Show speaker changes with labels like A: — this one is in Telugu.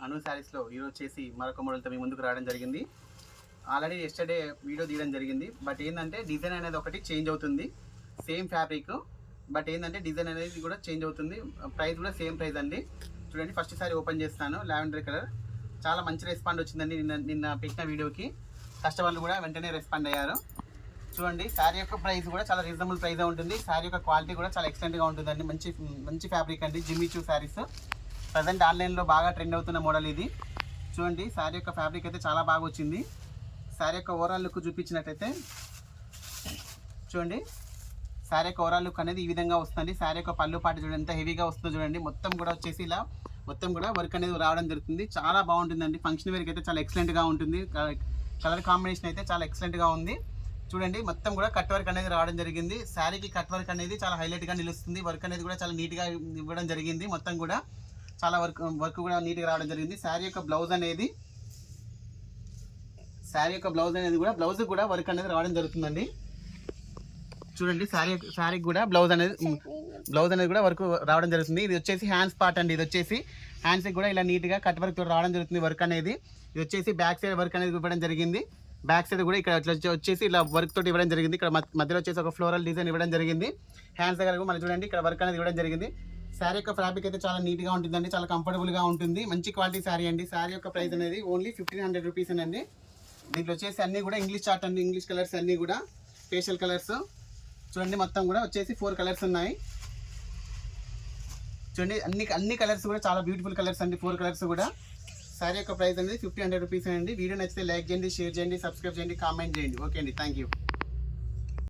A: అను శారీస్లో ఈరోజు వచ్చేసి మరొక మోడల్తో మీ ముందుకు రావడం జరిగింది. ఆల్రెడీ ఎస్టర్డే వీడియో తీయడం జరిగింది. బట్ ఏంటంటే డిజైన్ అనేది ఒకటి చేంజ్ అవుతుంది. సేమ్ ఫ్యాబ్రిక్ బట్ ఏంటంటే డిజైన్ అనేది కూడా చేంజ్ అవుతుంది. ప్రైస్ కూడా సేమ్ ప్రైస్ అండి. చూడండి, ఫస్ట్ సారీ ఓపెన్ చేస్తాను. లావెండర్ కలర్ చాలా మంచి రెస్పాండ్ వచ్చిందండి. నిన్న పెట్టిన వీడియోకి కస్టమర్లు కూడా వెంటనే రెస్పాండ్ అయ్యారు. చూడండి, శారీ యొక్క ప్రైస్ కూడా చాలా రీజనబుల్ ప్రైస్ ఉంటుంది. శారీ యొక్క క్వాలిటీ కూడా చాలా ఎక్సలెంట్గా ఉంటుందండి. మంచి ఫ్యాబ్రిక్ అండి. జిమ్మిచూ శారీస్ ప్రజెంట్ ఆన్లైన్లో బాగా ట్రెండ్ అవుతున్న మోడల్ ఇది. చూడండి, శారీ యొక్క ఫ్యాబ్రిక్ అయితే చాలా బాగా వచ్చింది. శారీ యొక్క ఓవరాల్ లుక్ చూపించినట్లయితే చూడండి, శారీ యొక్క ఓవరాల్ లుక్ అనేది ఈ విధంగా వస్తుంది. శారీ యొక్క పళ్ళు పాటు చూడండి ఎంత హెవీగా వస్తుందో చూడండి. మొత్తం కూడా వచ్చేసి ఇలా మొత్తం కూడా వర్క్ అనేది రావడం జరుగుతుంది. చాలా బాగుంటుందండి. ఫంక్షన్ వేర్కి అయితే చాలా ఎక్సలెంట్గా ఉంటుంది. కలర్ కాంబినేషన్ అయితే చాలా ఎక్సలెంట్గా ఉంది. చూడండి, మొత్తం కూడా కట్ వర్క్ అనేది రావడం జరిగింది. శారీకి కట్ వర్క్ అనేది చాలా హైలైట్గా నిలుస్తుంది. వర్క్ అనేది కూడా చాలా నీట్గా ఇవ్వడం జరిగింది. మొత్తం కూడా చాలా వర్క్ కూడా నీట్గా రావడం జరిగింది. శారీ యొక్క బ్లౌజ్ అనేది కూడా బ్లౌజ్ కూడా వర్క్ అనేది రావడం జరుగుతుందండి. చూడండి, శారీకి కూడా బ్లౌజ్ అనేది కూడా వర్క్ రావడం జరుగుతుంది. ఇది వచ్చేసి హ్యాండ్స్ పార్ట్ అండి. ఇది వచ్చేసి హ్యాండ్స్కి కూడా ఇలా నీట్గా కట్ వర్క్ రావడం జరుగుతుంది. వర్క్ అనేది ఇది వచ్చేసి బ్యాక్ సైడ్ వర్క్ అనేది ఇవ్వడం జరిగింది. బ్యాక్ సైడ్ కూడా ఇక్కడ వచ్చేసి ఇలా వర్క్ తోటి ఇవ్వడం జరిగింది. ఇక్కడ మధ్యలో వచ్చేసి ఒక ఫ్లోరల్ డిజైన్ ఇవ్వడం జరిగింది. హ్యాండ్స్ దగ్గర కూడా మనం చూడండి ఇక్కడ వర్క్ అనేది ఇవ్వడం జరిగింది. శారీ యొక్క ఫ్యాబ్రిక్ అయితే చాలా నీట్గా ఉంటుందండి. చాలా కంఫర్టబుల్గా ఉంటుంది. మంచి క్వాలిటీ శారీ అండి. శారీ యొక్క ప్రైస్ అనేది ఓన్లీ 1500 రూపీస్ అండి. దీంట్లో వచ్చేసి అన్నీ కూడా ఇంగ్లీష్ చార్ట్ అండి. ఇంగ్లీష్ కలర్స్ అన్నీ కూడా ఫేషియల్ కలర్స్. చూడండి, మొత్తం కూడా వచ్చేసి 4 కలర్స్ ఉన్నాయి. చూడండి, అన్ని కలర్స్ కూడా చాలా బ్యూటిఫుల్ కలర్స్ అండి. 4 కలర్స్ కూడా. శారీ యొక్క ప్రైస్ అనేది 1500 రూపీస్ అండి. వీడియో నచ్చితే లైక్ చేయండి, షేర్ చేయండి, సబ్స్క్రైబ్ చేయండి, కామెంట్ చేయండి. ఓకే అండి, థ్యాంక్ యూ.